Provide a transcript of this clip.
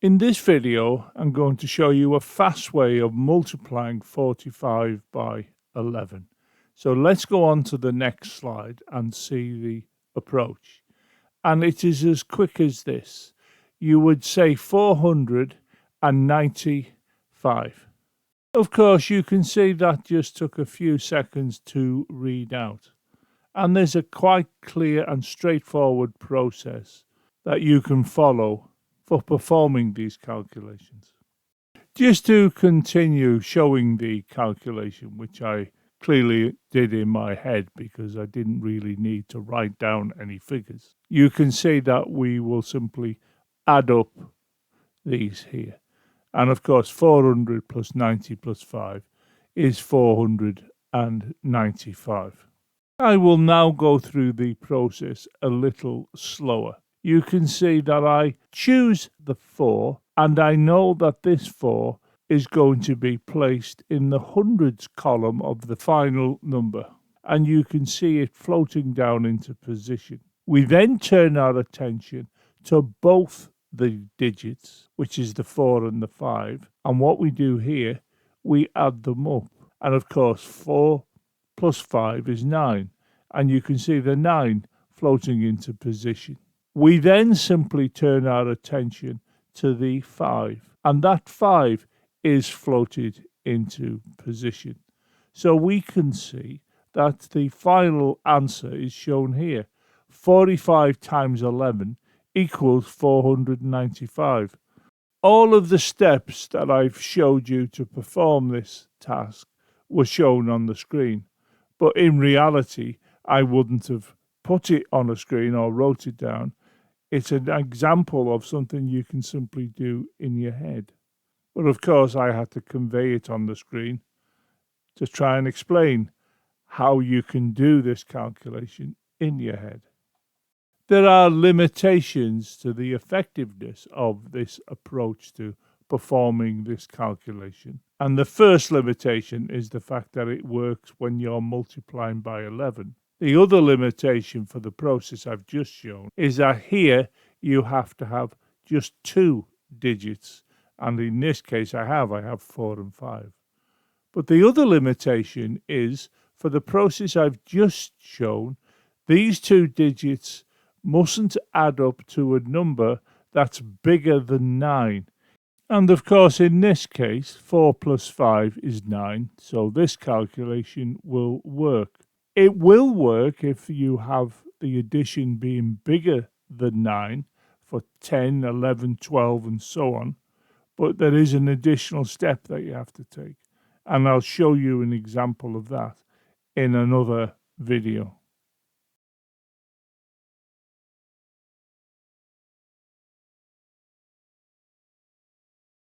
In this video, I'm going to show you a fast way of multiplying 45 by 11. So let's go on to the next slide and see the approach. And it is as quick as this. You would say 495. Of course, you can see that just took a few seconds to read out. And there's a quite clear and straightforward process that you can follow for performing these calculations. Just to continue showing the calculation, which I clearly did in my head because I didn't really need to write down any figures, you can see that we will simply add up these here. And of course, 400 plus 90 plus 5 is 495. I will now go through the process a little slower. You can see that I choose the 4, and I know that this 4 is going to be placed in the hundreds column of the final number, and you can see it floating down into position. We then turn our attention to both the digits, which is the 4 and the 5, and what we do here, we add them up. And of course, 4 plus 5 is 9, and you can see the 9 floating into position. We then simply turn our attention to the 5, and that 5 is floated into position. So we can see that the final answer is shown here. 45 times 11 equals 495. All of the steps that I've showed you to perform this task were shown on the screen, but in reality, I wouldn't have put it on a screen or wrote it down. It's an example of something you can simply do in your head. But of course, I had to convey it on the screen to try and explain how you can do this calculation in your head. There are limitations to the effectiveness of this approach to performing this calculation. And the first limitation is the fact that it works when you're multiplying by 11. The other limitation for the process I've just shown is that here you have to have just 2 digits. And in this case, I have 4 and 5. But the other limitation is for the process I've just shown, these 2 digits mustn't add up to a number that's bigger than 9. And of course, in this case, 4 plus 5 is 9, so this calculation will work. It will work if you have the addition being bigger than 9 for 10, 11, 12, and so on, but there is an additional step that you have to take, and I'll show you an example of that in another video.